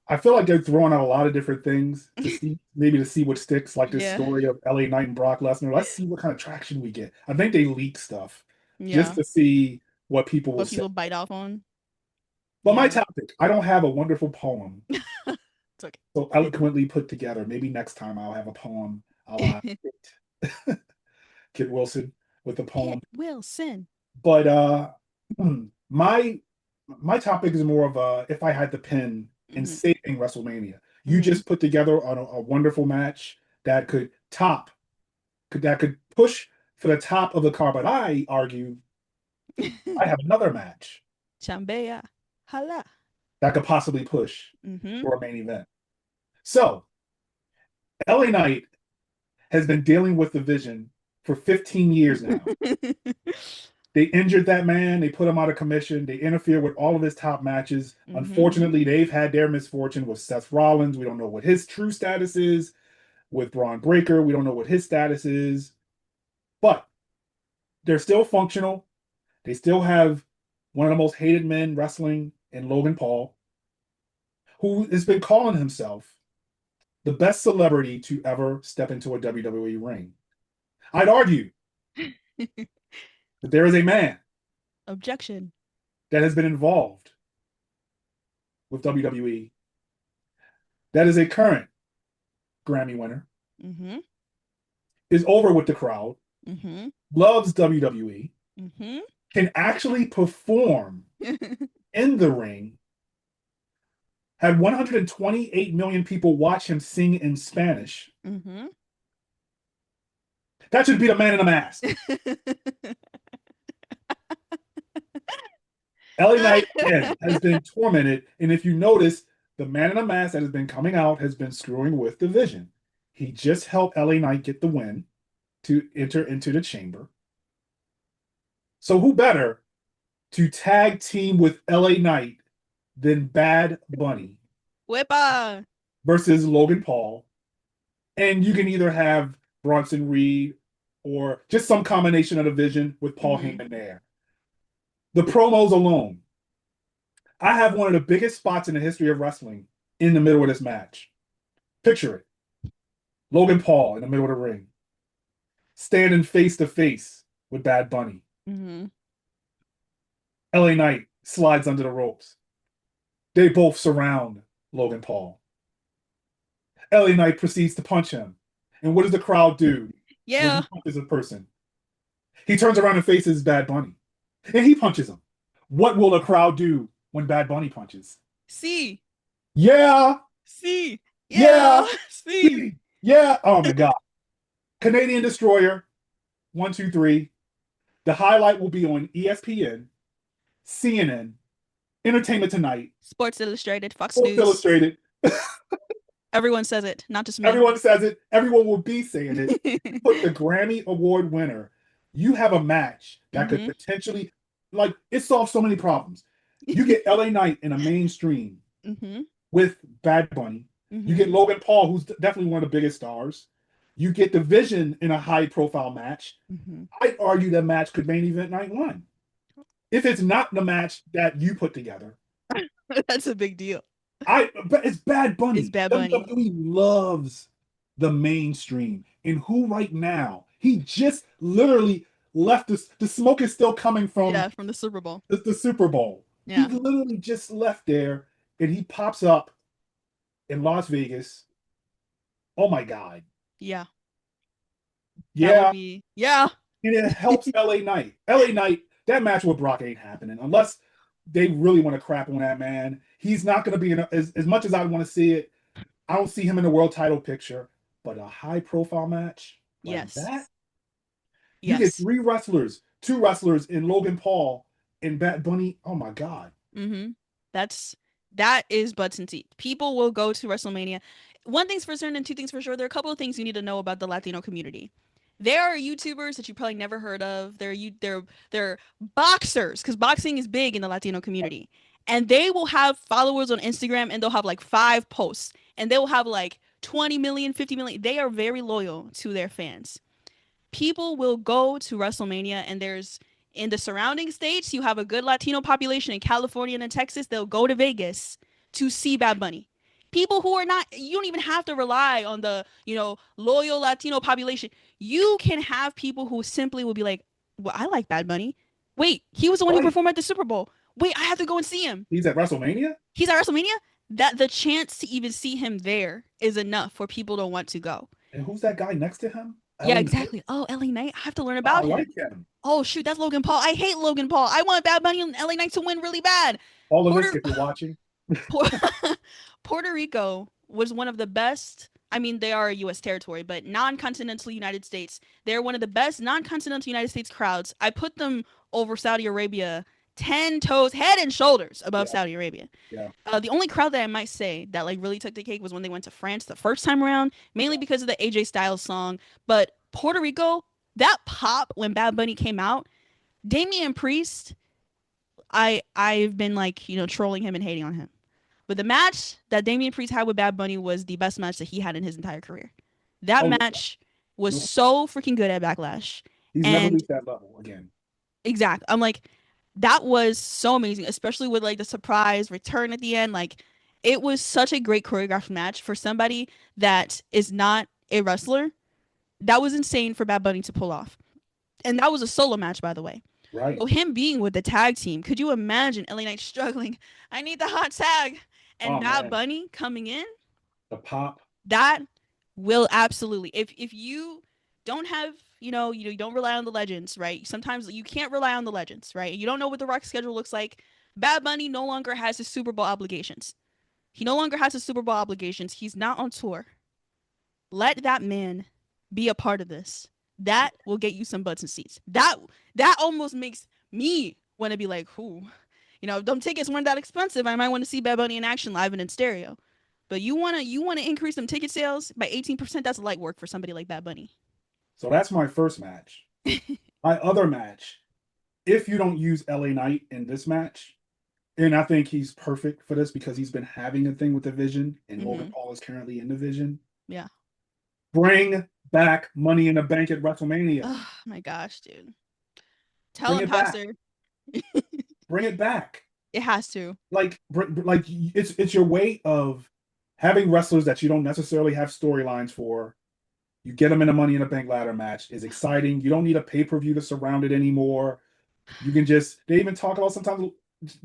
Speaker 1: I feel like they're throwing out a lot of different things to see, maybe to see what sticks, like this
Speaker 2: yeah
Speaker 1: story of LA Knight and Brock Lesnar. Let's see what kind of traction we get. I think they leak stuff just
Speaker 2: yeah
Speaker 1: to see what people will
Speaker 2: what
Speaker 1: say.
Speaker 2: people bite off on.
Speaker 1: But my
Speaker 2: Yeah.
Speaker 1: topic, I don't have a wonderful poem
Speaker 2: It's okay.
Speaker 1: so eloquently put together. Maybe next time I'll have a poem a la Kid Wilson with a
Speaker 2: Kit
Speaker 1: poem.
Speaker 2: Wilson.
Speaker 1: But my my topic is more of a if I had the pen in
Speaker 2: Hmm.
Speaker 1: saving WrestleMania. You
Speaker 2: Hmm.
Speaker 1: just put together a wonderful match that could that could push for the top of the card. But I argue I have another match
Speaker 2: Chambea. Hala.
Speaker 1: that could possibly push
Speaker 2: Hmm.
Speaker 1: for a main event. So LA Knight has been dealing with the vision for 15 years now. They injured that man. They put him out of commission. They interfere with all of his top matches.
Speaker 2: Hmm.
Speaker 1: Unfortunately, they've had their misfortune with Seth Rollins. We don't know what his true status is. With Braun Breaker, we don't know what his status is. But they're still functional. They still have one of the most hated men wrestling in Logan Paul, who has been calling himself the best celebrity to ever step into a WWE ring. I'd argue that there is a man
Speaker 2: Objection.
Speaker 1: that has been involved with WWE that is a current Grammy winner,
Speaker 2: Hmm.
Speaker 1: is over with the crowd,
Speaker 2: Hmm.
Speaker 1: loves WWE,
Speaker 2: Hmm.
Speaker 1: can actually perform in the ring, had 128 million people watch him sing in Spanish.
Speaker 2: Hmm.
Speaker 1: That should be the man in the mask. LA Knight, again, has been tormented. And if you notice, the man in the mask that has been coming out has been screwing with the vision. He just helped LA Knight get the win to enter into the chamber. So who better to tag team with LA Knight than Bad Bunny
Speaker 2: Whippa.
Speaker 1: versus Logan Paul? And you can either have Bronson Reed or just some combination of the vision with Paul
Speaker 2: Hmm.
Speaker 1: Heyman there. The promos alone. I have one of the biggest spots in the history of wrestling in the middle of this match. Picture it. Logan Paul in the middle of the ring, standing face to face with Bad Bunny.
Speaker 2: Hmm.
Speaker 1: LA Knight slides under the ropes. They both surround Logan Paul. LA Knight proceeds to punch him. And what does the crowd do when he
Speaker 2: Yeah.
Speaker 1: punches a person? He turns around and faces Bad Bunny. And he punches him. What will the crowd do when Bad Bunny punches?
Speaker 2: See.
Speaker 1: Yeah,
Speaker 2: See. Yeah.
Speaker 1: yeah,
Speaker 2: See.
Speaker 1: yeah. Oh my God. Canadian Destroyer, 1, 2, 3. The highlight will be on ESPN, CNN, Entertainment Tonight,
Speaker 2: Sports Illustrated. Fox
Speaker 1: Sports
Speaker 2: News.
Speaker 1: Illustrated.
Speaker 2: Everyone says it, not just me.
Speaker 1: Everyone says it. Everyone will be saying it. Put the Grammy Award winner. You have a match that could
Speaker 2: Hmm.
Speaker 1: potentially, like, it solves so many problems. You get LA Knight in a mainstream
Speaker 2: Hmm.
Speaker 1: with Bad Bunny. You
Speaker 2: Hmm.
Speaker 1: get Logan Paul, who's definitely one of the biggest stars. You get the Vision in a high profile match.
Speaker 2: Hmm.
Speaker 1: I'd argue that match could main event night one. If it's not the match that you put together,
Speaker 2: That's a big deal.
Speaker 1: but it's Bad
Speaker 2: It's
Speaker 1: Bunny.
Speaker 2: Bad Bunny.
Speaker 1: WWE loves the mainstream. And who right now, he just literally left. The smoke is still coming from
Speaker 2: Yeah, from the Super Bowl.
Speaker 1: the Super Bowl. He
Speaker 2: Yeah.
Speaker 1: literally just left there, and he pops up in Las Vegas. Oh my God.
Speaker 2: Yeah. That would
Speaker 1: Yeah,
Speaker 2: be yeah.
Speaker 1: and it helps LA Knight. LA Knight, that match with Brock ain't happening unless they really want to crap on that man. He's not going to be as much as I want to see it. I don't see him in the world title picture, but a high profile match like
Speaker 2: Yes.
Speaker 1: that, you get
Speaker 2: Yes.
Speaker 1: three wrestlers, two wrestlers in Logan Paul and Bad Bunny. Oh my God.
Speaker 2: Mm-hmm. That is butts and seats. People will go to WrestleMania. One thing's for certain and two things for sure. There are a couple of things you need to know about the Latino community. There are YouTubers that you probably never heard of. They're boxers because boxing is big in the Latino community, and they will have followers on Instagram and they'll have like 5 posts and they will have like 20 million, 50 million. They are very loyal to their fans. People will go to WrestleMania, and there's in the surrounding states, you have a good Latino population in California and in Texas. They'll go to Vegas to see Bad Bunny. People who are not, you don't even have to rely on the, loyal Latino population. You can have people who simply will be like, well, I like Bad Bunny. Wait, he was the one who
Speaker 1: Right.
Speaker 2: performed at the Super Bowl. Wait, I have to go and see him.
Speaker 1: He's at WrestleMania?
Speaker 2: He's at WrestleMania. That the chance to even see him there is enough for people to want to go.
Speaker 1: And who's that guy next to him?
Speaker 2: Yeah,
Speaker 1: LA Knight?
Speaker 2: exactly. Oh, LA Knight. I have to learn
Speaker 1: Oh, I
Speaker 2: about
Speaker 1: like
Speaker 2: him.
Speaker 1: him.
Speaker 2: Oh shoot, that's Logan Paul. I hate Logan Paul. I want Bad Bunny and LA Knight to win really bad.
Speaker 1: All of this,
Speaker 2: Puerto
Speaker 1: if you're watching.
Speaker 2: Puerto Rico was one of the best. I mean, they are a U.S. territory, but non-continental United States. They're one of the best non-continental United States crowds. I put them over Saudi Arabia, 10 toes, head and shoulders above
Speaker 1: Yeah,
Speaker 2: Saudi Arabia.
Speaker 1: yeah,
Speaker 2: The only crowd that I might say that like really took the cake was when they went to France the first time around, mainly
Speaker 1: yeah.
Speaker 2: because of the AJ Styles song. But Puerto Rico, that pop when Bad Bunny came out, Damian Priest, I've been like trolling him and hating on him. But the match that Damian Priest had with Bad Bunny was the best match that he had in his entire career. That
Speaker 1: Oh,
Speaker 2: match was
Speaker 1: no,
Speaker 2: so freaking good at Backlash.
Speaker 1: he's never
Speaker 2: And
Speaker 1: reached that level again.
Speaker 2: exact, I'm like, that was so amazing, especially with like the surprise return at the end. Like, it was such a great choreographed match for somebody that is not a wrestler. That was insane for Bad Bunny to pull off. And that was a solo match, by the way.
Speaker 1: Right.
Speaker 2: So him being with the tag team, could you imagine LA Knight struggling? I need the hot tag, and
Speaker 1: Oh
Speaker 2: Bad
Speaker 1: man,
Speaker 2: Bunny coming in.
Speaker 1: the pop.
Speaker 2: That will absolutely. If you don't have, you don't rely on the legends, right? Sometimes you can't rely on the legends, right? You don't know what the Rock schedule looks like. Bad Bunny no longer has his Super Bowl obligations. He no longer has his Super Bowl obligations. He's not on tour. Let that man be a part of this. That will get you some butts and seats. That almost makes me want to be like, who, if them tickets weren't that expensive, I might want to see Bad Bunny in action live and in stereo. But you wanna increase them ticket sales by 18%. That's light work for somebody like Bad Bunny.
Speaker 1: So that's my first match. My other match, if you don't use LA Knight in this match, and I think he's perfect for this because he's been having a thing with the Vision, and Logan
Speaker 2: Mm-hmm.
Speaker 1: Paul is currently in the Vision.
Speaker 2: Yeah.
Speaker 1: Bring back Money in the Bank at WrestleMania.
Speaker 2: Oh my gosh, dude. Tell
Speaker 1: Bring
Speaker 2: him,
Speaker 1: it back.
Speaker 2: Pastor.
Speaker 1: Bring it back.
Speaker 2: It has to.
Speaker 1: Like it's your way of having wrestlers that you don't necessarily have storylines for. You get them in a Money in the Bank ladder match is exciting. You don't need a pay-per-view to surround it anymore. You can just they even talk about sometimes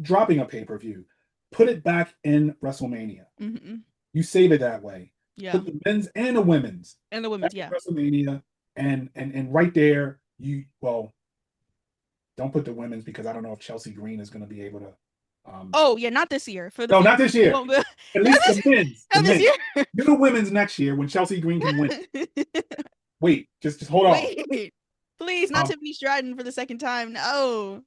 Speaker 1: dropping a pay-per-view. Put it back in WrestleMania.
Speaker 2: Mm-hmm.
Speaker 1: You save it that way.
Speaker 2: Yeah.
Speaker 1: Put the men's and the women's
Speaker 2: And the women's, yeah.
Speaker 1: WrestleMania and right there you don't put the women's because I don't know if Chelsea Green is going to be able to.
Speaker 2: Oh yeah, not this year. For the
Speaker 1: No, not this year.
Speaker 2: Not
Speaker 1: At least the men's. The
Speaker 2: this
Speaker 1: men's.
Speaker 2: year.
Speaker 1: Do the women's next year when Chelsea Green can win. Wait, just hold on.
Speaker 2: Wait, please, not Tiffany Stratton for the second time. No.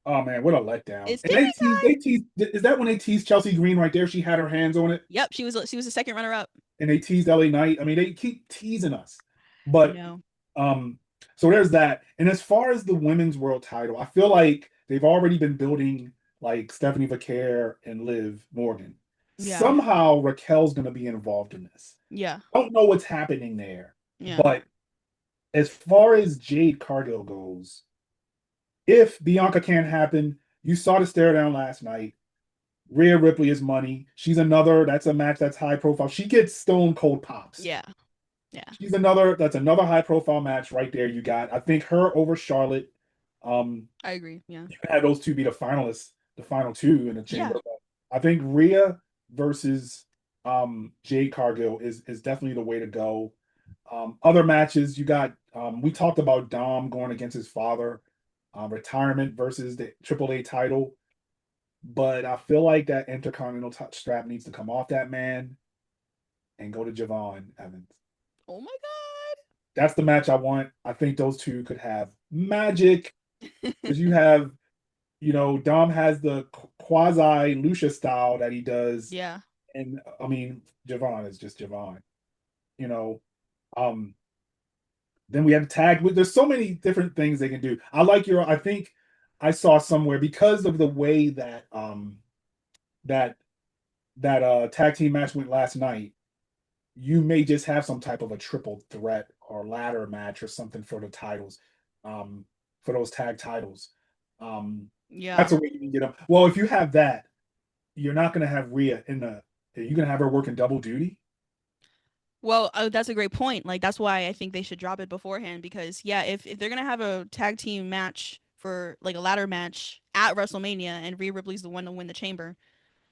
Speaker 1: Oh man, what a letdown!
Speaker 2: It's
Speaker 1: And
Speaker 2: Tiffany time.
Speaker 1: they teased. Is that when they teased Chelsea Green right there? She had her hands on it,
Speaker 2: Yep, she was the second runner up.
Speaker 1: and they teased LA Knight. I mean, they keep teasing us.
Speaker 2: I
Speaker 1: But
Speaker 2: know.
Speaker 1: so there's that. And as far as the women's world title, I feel like they've already been building like Stephanie Vaquer and Liv Morgan.
Speaker 2: Yeah.
Speaker 1: Somehow Raquel's going to be involved in this.
Speaker 2: Yeah.
Speaker 1: I don't know what's happening there.
Speaker 2: Yeah.
Speaker 1: But as far as Jade Cargill goes, if Bianca can't happen, you saw the stare down last night. Rhea Ripley is money. She's another. That's a match that's high profile. She gets stone cold pops.
Speaker 2: Yeah. Yeah,
Speaker 1: That's another high profile match right there. You got, I think, her over Charlotte.
Speaker 2: I agree. Yeah.
Speaker 1: You can have those two be the finalists, the final two in the
Speaker 2: Yeah.
Speaker 1: chamber. I think Rhea versus Jade Cargill is definitely the way to go. Other matches you got, we talked about Dom going against his father, retirement versus the AAA title, but I feel like that Intercontinental strap needs to come off that man and go to Javon Evans.
Speaker 2: Oh my
Speaker 1: That's the match I want. I think those two could have magic
Speaker 2: God.
Speaker 1: because you have, Dom has the quasi Lucia style that he does,
Speaker 2: Yeah.
Speaker 1: and I mean Javon is just Javon. You know, um, then we have tag. There's so many different things they can do. I think I saw somewhere because of the way that tag team match went last night. You may just have some type of a triple threat or ladder match or something for the titles, um, for those tag titles. Um,
Speaker 2: Yeah.
Speaker 1: that's a way you can get them. Well, if you have that, you're not going to have Rhea in the. You're going to have her working double duty.
Speaker 2: Well, that's a great point. Like that's why I think they should drop it beforehand because yeah, if they're gonna have a tag team match for like a ladder match at WrestleMania and Rhea Ripley's the one to win the chamber,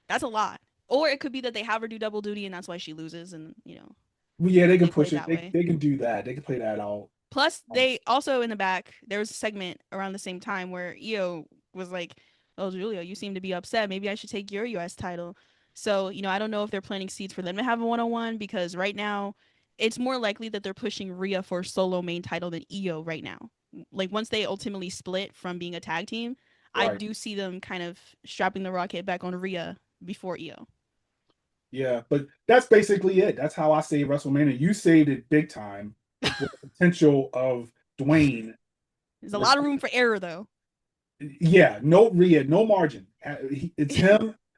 Speaker 2: that's a lot. Or it could be that they have her do double duty and that's why she loses and
Speaker 1: Well, yeah, they can
Speaker 2: they play
Speaker 1: push
Speaker 2: it
Speaker 1: it.
Speaker 2: that way.
Speaker 1: They can do that. They can play that out.
Speaker 2: Plus,
Speaker 1: Um,
Speaker 2: they also in the back, there was a segment around the same time where Io was like, "Oh, Julia, you seem to be upset. Maybe I should take your US title." So, I don't know if they're planting seeds for them to have a one-on-one because right now, it's more likely that they're pushing Rhea for solo main title than Io right now. Like once they ultimately split from being a tag team, I
Speaker 1: right.
Speaker 2: do see them kind of strapping the rocket back on Rhea before Io.
Speaker 1: Yeah, but that's basically it. That's how I save WrestleMania. You saved it big time with the potential of Dwayne.
Speaker 2: There's a lot of room for error though.
Speaker 1: Yeah, no Rhea, no margin. It's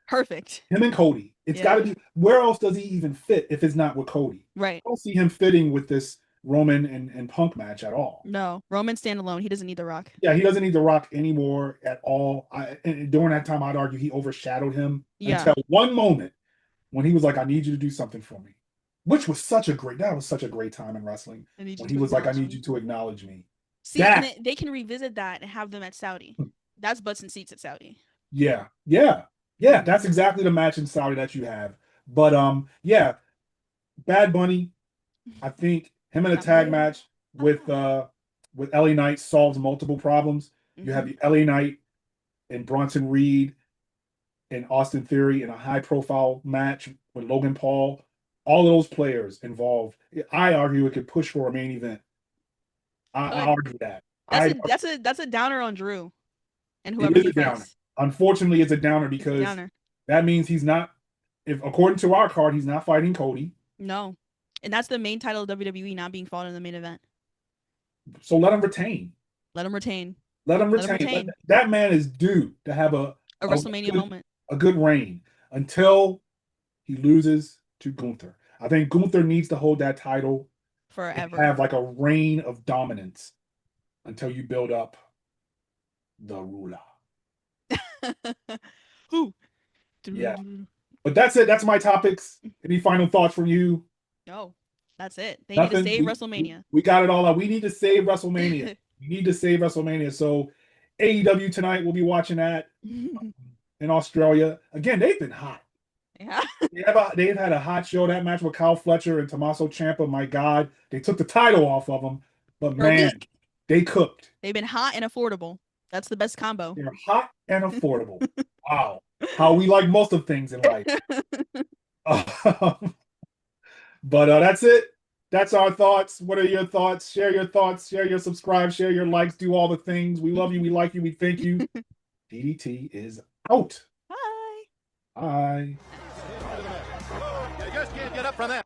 Speaker 2: Perfect.
Speaker 1: him and Cody. It's got
Speaker 2: Yeah.
Speaker 1: to be. Where else does he even fit if it's not with Cody?
Speaker 2: Right.
Speaker 1: I don't see him fitting with this Roman and Punk match at all.
Speaker 2: No, Roman standalone. He doesn't need the Rock.
Speaker 1: Yeah, he doesn't need The Rock anymore at all. And during that time, I'd argue he overshadowed him
Speaker 2: Yeah.
Speaker 1: until one moment when he was like, "I need you to do something for me," which was that was such a great time in wrestling
Speaker 2: I need you
Speaker 1: when he
Speaker 2: to
Speaker 1: was like, "I
Speaker 2: acknowledge
Speaker 1: need
Speaker 2: me.
Speaker 1: you to acknowledge me."
Speaker 2: See, and
Speaker 1: That,
Speaker 2: they can revisit that and have them at Saudi. That's butts and seats at Saudi.
Speaker 1: yeah, yeah, yeah. That's exactly the match in Saudi that you have. But yeah, Bad Bunny. I think him in a
Speaker 2: Not
Speaker 1: tag
Speaker 2: bad.
Speaker 1: match with LA Knight solves multiple problems. You have
Speaker 2: Mm-hmm.
Speaker 1: the LA Knight and Bronson Reed and Austin Theory in a high profile match with Logan Paul. All of those players involved. I argue it could push for a main event. I
Speaker 2: Could.
Speaker 1: argue that.
Speaker 2: That's
Speaker 1: I
Speaker 2: a that's a that's a downer on Drew and
Speaker 1: It
Speaker 2: whoever
Speaker 1: is
Speaker 2: he
Speaker 1: a downer.
Speaker 2: fights.
Speaker 1: Unfortunately, it's a downer
Speaker 2: It's a
Speaker 1: because
Speaker 2: downer.
Speaker 1: that means he's not. If according to our card, he's not fighting Cody.
Speaker 2: No. And that's the main title of WWE not being fought in the main event.
Speaker 1: So let him retain.
Speaker 2: Let him retain.
Speaker 1: Let him
Speaker 2: Let him
Speaker 1: retain.
Speaker 2: retain.
Speaker 1: That man is due to have
Speaker 2: A
Speaker 1: a
Speaker 2: WrestleMania
Speaker 1: good,
Speaker 2: moment
Speaker 1: a good reign until he loses to Gunther. I think Gunther needs to hold that title and
Speaker 2: forever.
Speaker 1: have like a reign of dominance until you build up the ruler.
Speaker 2: Who?
Speaker 1: Yeah. But that's it. That's my topics. Any final thoughts from you?
Speaker 2: No. That's it. They need to
Speaker 1: Nothing.
Speaker 2: save WrestleMania.
Speaker 1: We got it all out. We need to save WrestleMania. We need to save WrestleMania. So AEW tonight, we'll be watching that in Australia. Again, they've been hot.
Speaker 2: Yeah.
Speaker 1: They've had a hot show. That match with Kyle Fletcher and Tommaso Ciampa. My God, they took the title off of them, but
Speaker 2: For a
Speaker 1: man,
Speaker 2: week.
Speaker 1: they cooked.
Speaker 2: They've been hot and affordable. That's the best combo.
Speaker 1: They're hot and affordable. Wow, how we like most of things in life. But that's it. That's our thoughts. What are your thoughts? Share your thoughts. Share your subscribe. Share your likes. Do all the things. We love you. We like you. We thank you. DDT is out.
Speaker 2: Bye.
Speaker 1: Bye.
Speaker 3: You just can't get up from that.